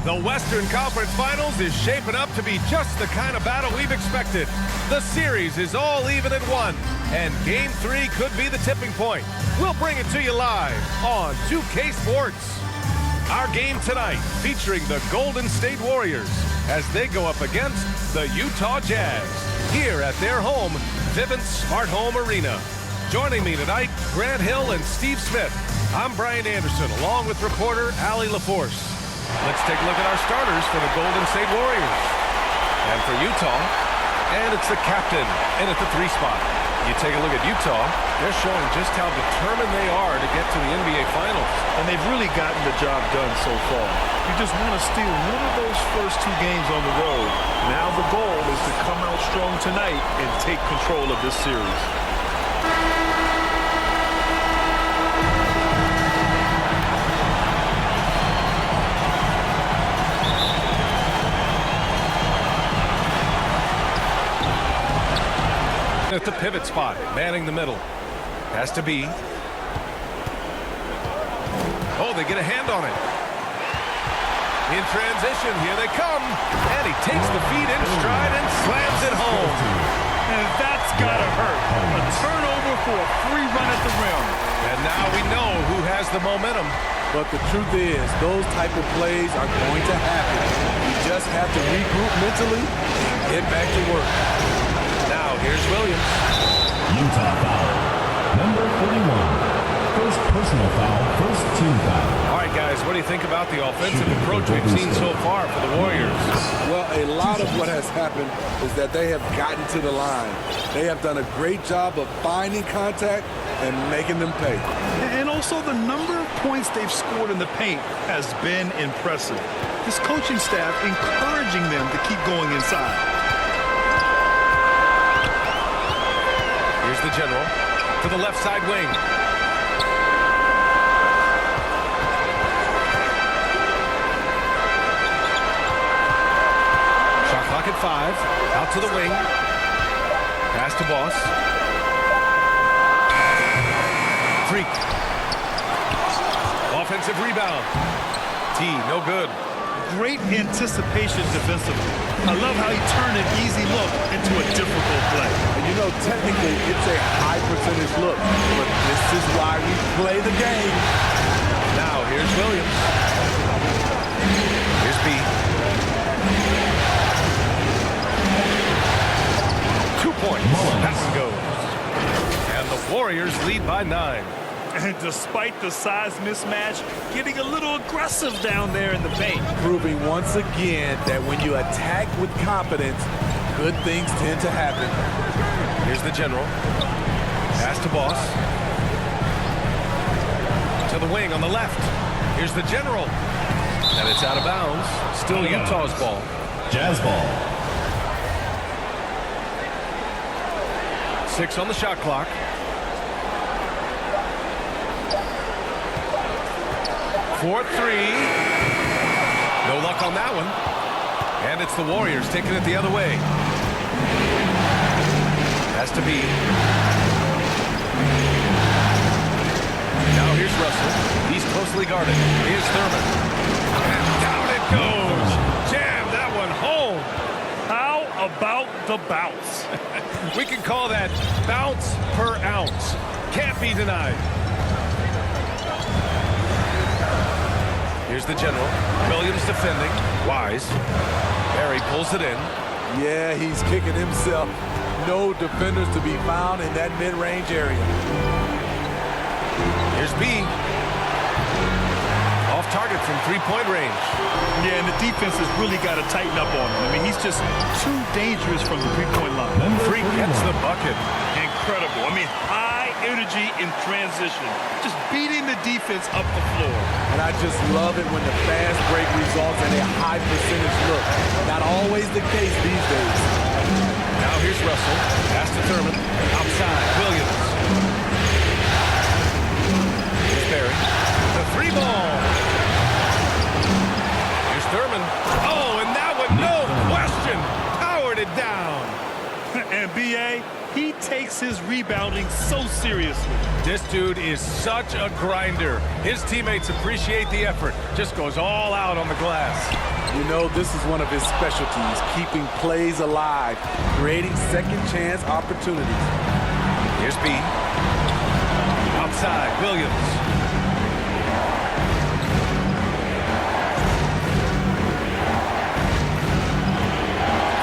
The Western Conference Finals is shaping up to be just the kind of battle we've expected. The series is all even at 1, and Game 3 could be the tipping point. We'll bring it to you live on 2K Sports. Our game tonight featuring the Golden State Warriors as they go up against the Utah Jazz here at their home, Vivint Smart Home Arena. Joining me tonight, Grant Hill and Steve Smith. I'm Brian Anderson, along with reporter Allie LaForce. Let's take a look at our starters for the Golden State Warriors. And for Utah, and it's the captain in at the 3 spot. You take a look at Utah, they're showing just how determined they are to get to the NBA Finals. And they've really gotten the job done so far. You just want to steal one of those first 2 games on the road. Now the goal is to come out strong tonight and take control of this series. At the pivot spot, manning the middle. Has to be. Oh, they get a hand on it. In transition, here they come. And he takes the feed in stride and slams it home. And that's gotta hurt. A turnover for a free run at the rim. And now we know who has the momentum. But the truth is, those type of plays are going to happen. You just have to regroup mentally and get back to work. Now, here's Williams. Utah foul. Number 41. First personal foul, first team foul. All right, guys, what do you think about the offensive approach we've seen so far for the Warriors? Well, a lot of what has happened is that they have gotten to the line. They have done a great job of finding contact and making them pay. And also the number of points they've scored in the paint has been impressive. This coaching staff encouraging them to keep going inside. Here's the general to the left side wing. Shot clock at 5. Out to the wing. Pass to Boss. Freak. Offensive rebound. T, no good. Great anticipation defensively. I love how he turned an easy look into a difficult play. And you know, technically, it's a high percentage look, but this is why we play the game. Now, here's Williams. Here's B. 2 points. Pass and goes. And the Warriors lead by 9. And despite the size mismatch, getting a little aggressive down there in the paint. Proving once again that when you attack with confidence, good things tend to happen. Here's the general. Pass to Boss. To the wing on the left. Here's the general. And it's out of bounds. Still Utah's ball. Jazz ball. 6 on the shot clock. For 3. No luck on that one. And it's the Warriors taking it the other way. Has to be. Now here's Russell. He's closely guarded. Here's Thurman. And down it goes. Jam that one home. How about the bounce? We can call that bounce per ounce. Can't be denied. Here's the general. Williams defending. Wise. Barry pulls it in. Yeah, he's kicking himself. No defenders to be found in that mid-range area. Here's B. Off target from 3-point range. Yeah, and the defense has really got to tighten up on him. I mean, he's just too dangerous from the 3-point line. Freak gets the bucket. Incredible. I mean, high energy in transition. Just beating the defense up the floor. And I just love it when the fast break results in a high percentage look. Not always the case these days. Now here's Russell. Pass to Thurman. Outside, Williams. Here's Barry. The 3 ball. Here's Thurman. Oh, and that one, no question, powered it down. And B.A., he takes his rebounding so seriously. This dude is such a grinder. His teammates appreciate the effort. Just goes all out on the glass. You know, this is one of his specialties, keeping plays alive, creating second chance opportunities. Here's B. Outside, Williams.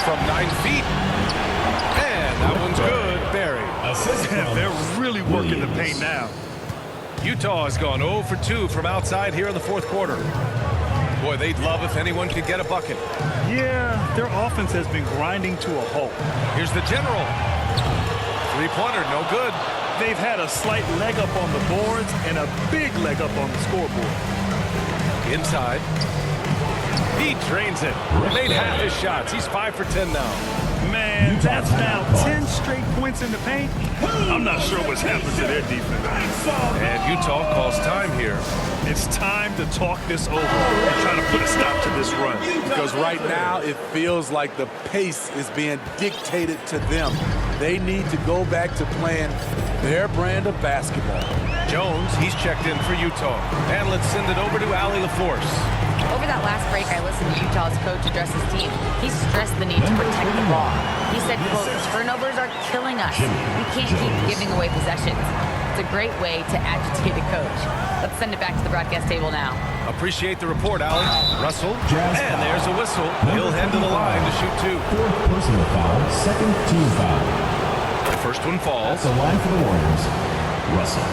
From 9 feet. And that one's good. Barry. They're really working the paint now. Utah has gone 0 for 2 from outside here in the fourth quarter. Boy, they'd love if anyone could get a bucket. Yeah, their offense has been grinding to a halt. Here's the general. Three-pointer, no good. They've had a slight leg up on the boards and a big leg up on the scoreboard. Inside. He drains it. Made half his shots. He's 5 for 10 now. Man, that's now 10 straight points in the paint. I'm not sure what's happened to their defense. And Utah calls time here. It's time to talk this over and try to put a stop to this run. Because right now it feels like the pace is being dictated to them. They need to go back to playing their brand of basketball. Jones, he's checked in for Utah. And let's send it over to Allie LaForce. Over that last break, I listened to Utah's coach address his team. He stressed the need to protect the ball. He said, quote, turnovers are killing us. We can't keep giving away possessions. It's a great way to agitate a coach. Let's send it back to the broadcast table now. Appreciate the report, Allie. Russell, and there's a whistle. He'll head to the line to shoot 2. Fourth personal foul, second team foul. The first one At falls. the line for the Warriors, Russell.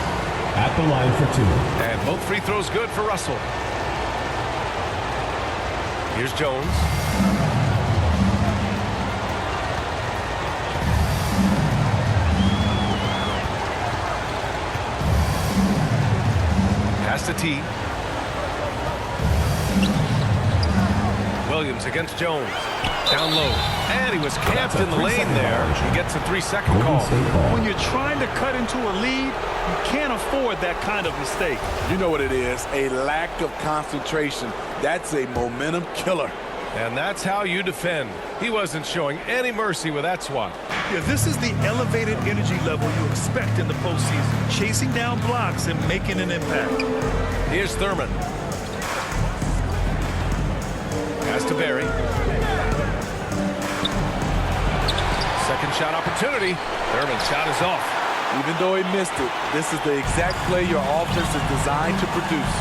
At the line for 2. And both free throws good for Russell. Here's Jones. Pass to T. Williams against Jones. Down low. And he was camped in the lane there. He gets a 3-second call. When you're trying to cut into a lead, you can't afford that kind of mistake. You know what it is, a lack of concentration. That's a momentum killer. And that's how you defend. He wasn't showing any mercy with that swat. Yeah, this is the elevated energy level you expect in the postseason. Chasing down blocks and making an impact. Here's Thurman. Pass to Barry. Second shot opportunity. Thurman's shot is off. Even though he missed it, this is the exact play your offense is designed to produce.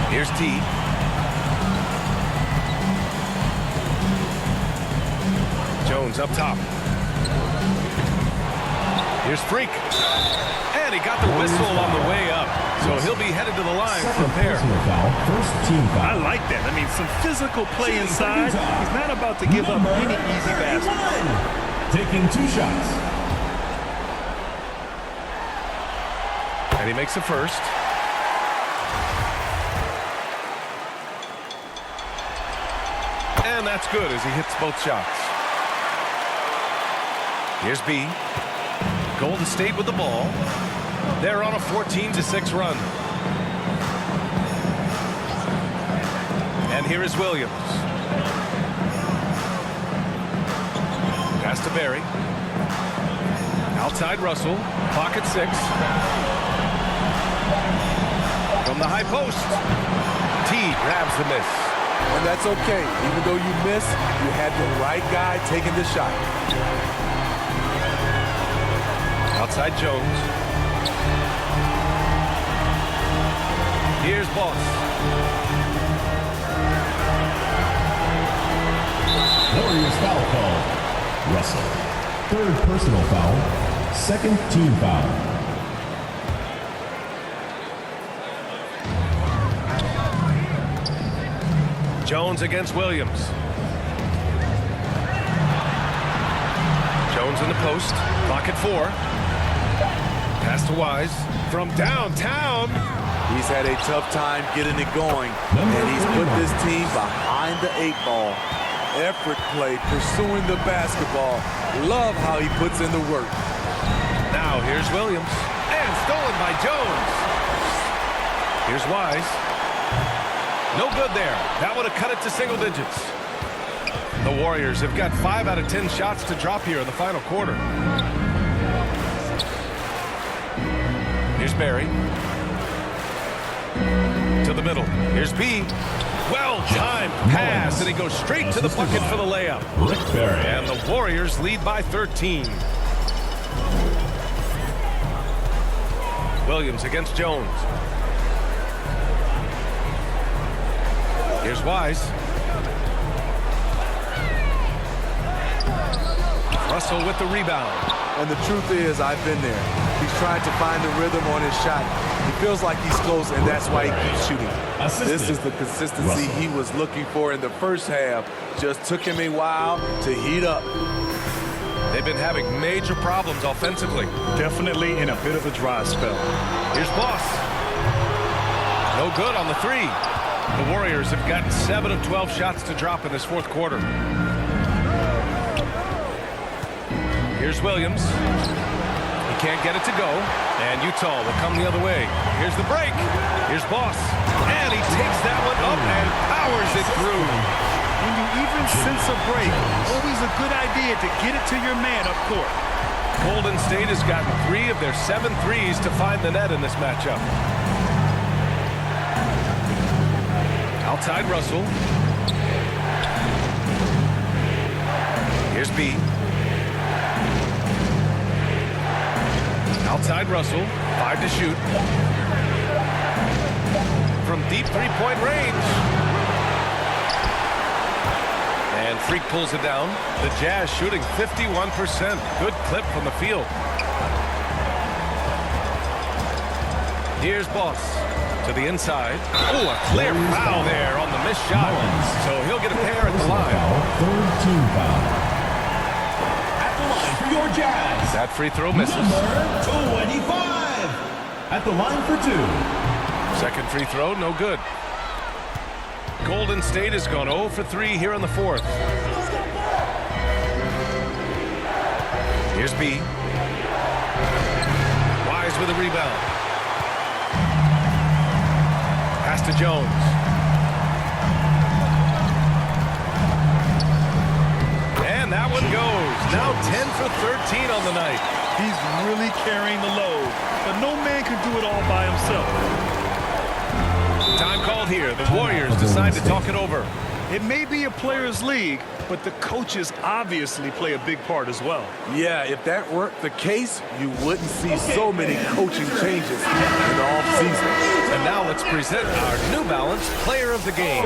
Here's T. Jones up top. Here's Freak. And he got the whistle on the way up. So he'll be headed to the line from there. Personal foul, first team foul. I like that. I mean, some physical play inside. He's not about to give up any easy baskets. Taking 2 shots. And he makes the first. And that's good as he hits both shots. Here's B. Golden State with the ball. They're on a 14-6 run. And here is Williams. Pass to Barry. Outside Russell. Clock at 6. From the high post. T grabs the miss. And that's okay. Even though you miss, you had the right guy taking the shot. Outside Jones. Here's Boss. Warriors foul call. Russell. Third personal foul, second team foul. Jones against Williams. Jones in the post. Clock at 4. Pass to Wise from downtown. He's had a tough time getting it going, and he's put this team behind the 8 ball. Effort play, pursuing the basketball. Love how he puts in the work. Now here's Williams. And stolen by Jones. Here's Wise. No good there. That would have cut it to single digits. The Warriors have got 5 out of 10 shots to drop here in the final quarter. Here's Barry. To the middle. Here's B. Well-timed pass, and he goes straight to the bucket for the layup. And the Warriors lead by 13. Williams against Jones. Here's Wise. Russell with the rebound. And the truth is, I've been there. He's trying to find the rhythm on his shot. He feels like he's close, and that's why he keeps shooting. This is the consistency he was looking for in the first half. Just took him a while to heat up. They've been having major problems offensively. Definitely in a bit of a dry spell. Here's Boss. No good on the three. The Warriors have gotten 7 of 12 shots to drop in this fourth quarter. Here's Williams. He can't get it to go. And Utah will come the other way. Here's the break. Here's Boss. And he takes that one up and powers it through. When you even sense a break, always a good idea to get it to your man up court. Golden State has gotten 3 of their 7 threes to find the net in this matchup. Outside Russell. Here's B. Outside Russell. 5 to shoot. From deep three-point range. And Freak pulls it down. The Jazz shooting 51%. Good clip from the field. Here's Boss to the inside. Oh, a clear foul there on the missed shot. So he'll get a pair at the line. Third team foul. At the line for your Jazz. That free throw misses. Number 25. At the line for 2. Second free throw, no good. Golden State has gone 0 for 3 here in the fourth. Here's B. Wise with a rebound. Pass to Jones. And that one goes. Now 10 for 13 on the night. He's really carrying the load, but no man can do it all by himself. Time called here. The Warriors decide to talk it over. It may be a players' league, but the coaches obviously play a big part as well. Yeah, if that weren't the case, you wouldn't see so many coaching changes in the offseason. And now let's present our New Balance Player of the Game.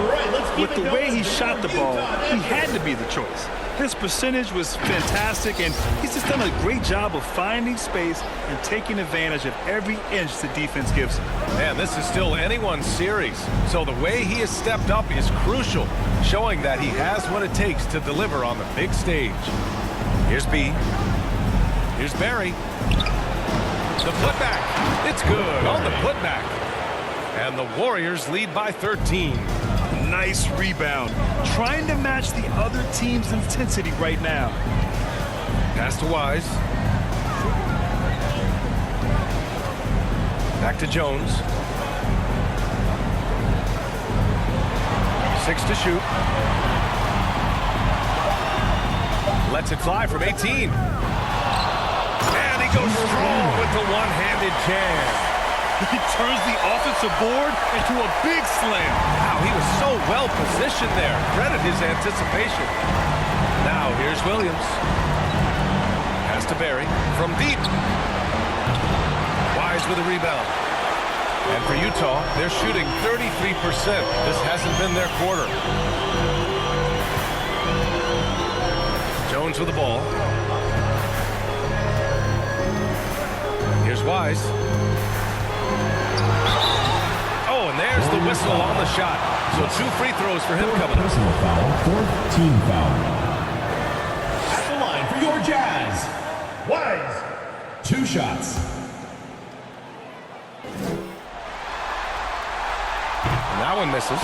With the way he shot the ball, he had to be the choice. His percentage was fantastic, and he's just done a great job of finding space and taking advantage of every inch the defense gives him. Man, this is still anyone's series. So the way he has stepped up is crucial, showing that he has what it takes to deliver on the big stage. Here's B. Here's Barry. The putback. It's good on the putback. And the Warriors lead by 13. Nice rebound. Trying to match the other team's intensity right now. Pass to Wise. Back to Jones. 6 to shoot. Lets it fly from 18. And he goes strong with the one-handed jam. He turns the offensive board into a big slam. Wow, he was so well positioned there. Credit his anticipation. Now here's Williams. Pass to Barry from deep. Wise with a rebound. And for Utah, they're shooting 33%. This hasn't been their quarter. Jones with the ball. Here's Wise. Oh, and there's the whistle on the shot. So 2 free throws for him coming up. Personal foul, 4th team foul. At the line for your Jazz. Wise. 2 shots. And that one misses.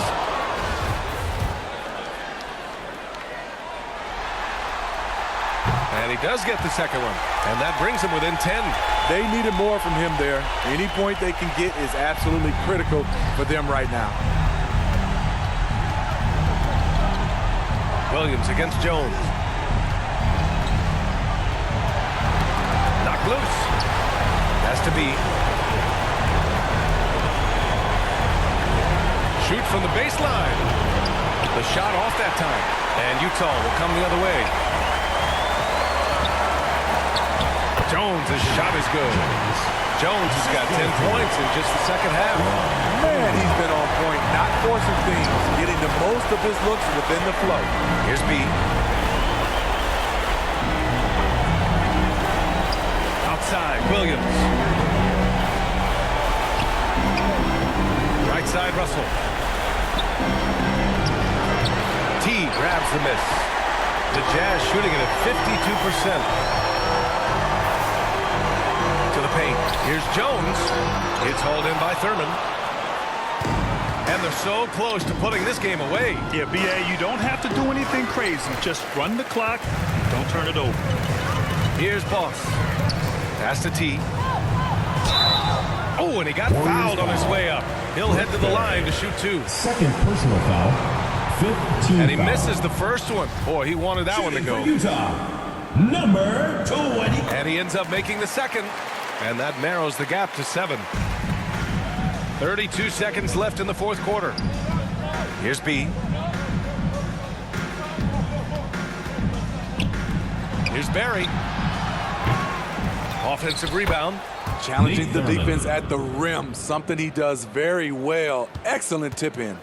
And he does get the second one. And that brings him within 10. They needed more from him there. Any point they can get is absolutely critical for them right now. Williams against Jones. Knocked loose. Has to be. Shoot from the baseline. The shot off that time. And Utah will come the other way. Jones' shot is good. Jones has got 10 points in just the second half. Man, he's been on point, not forcing things, getting the most of his looks within the flow. Here's B. Outside, Williams. Right side, Russell. T grabs the miss. The Jazz shooting it at 52%. To the paint. Here's Jones. It's hauled in by Thurman. And they're so close to putting this game away. Yeah, B.A., you don't have to do anything crazy. Just run the clock. Don't turn it over. Here's Boss. Pass to T. Oh, and he got fouled on his way up. He'll head to the line to shoot 2. Second personal foul. 15 And he foul. misses the first one. Boy, he wanted that one to go. Utah, number 20. And he ends up making the second. And that narrows the gap to 7. 32 seconds left in the fourth quarter. Here's B. Here's Barry. Offensive rebound. Challenging the defense at the rim, something he does very well. Excellent tip in.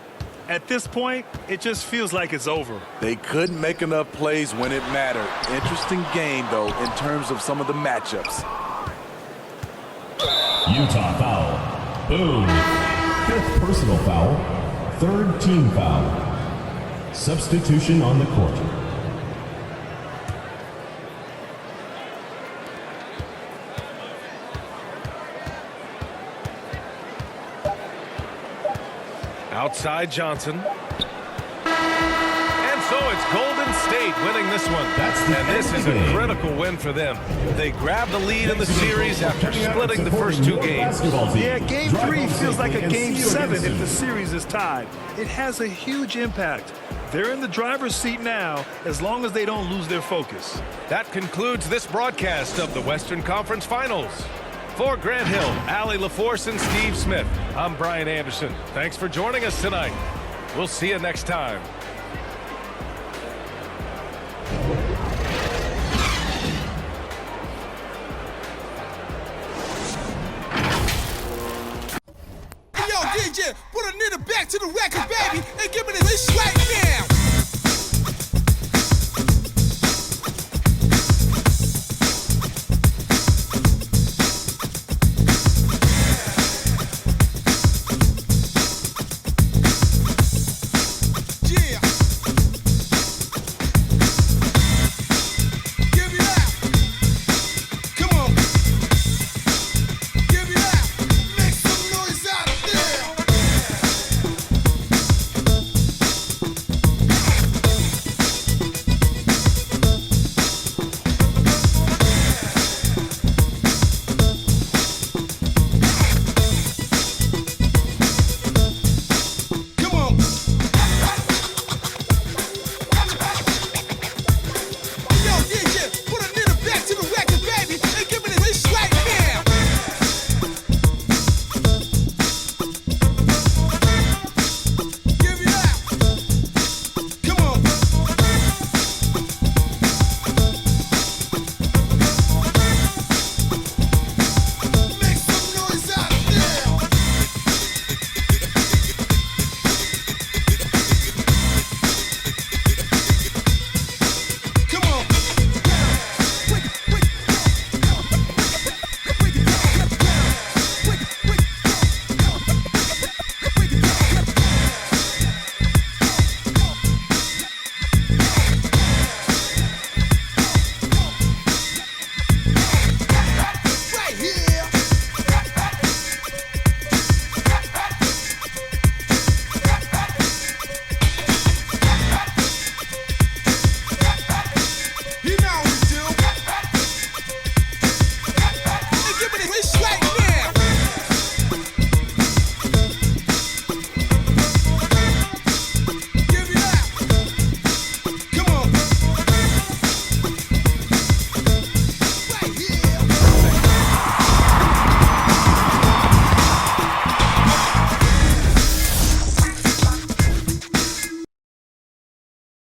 At this point, it just feels like it's over. They couldn't make enough plays when it mattered. Interesting game, though, in terms of some of the matchups. Utah foul. Boom. Fifth personal foul. Third team foul. Substitution on the court. Outside Johnson. And so it's Golden State winning this one. And this is a critical win for them. They grabbed the lead in the series after splitting the first 2 games. Yeah, Game 3 feels like a Game 7 if the series is tied. It has a huge impact. They're in the driver's seat now as long as they don't lose their focus. That concludes this broadcast of the Western Conference Finals. For Grant Hill, Allie LaForce, and Steve Smith, I'm Brian Anderson. Thanks for joining us tonight. We'll see you next time. Yo, DJ, put a nigga back to the record, baby, and give me this right now.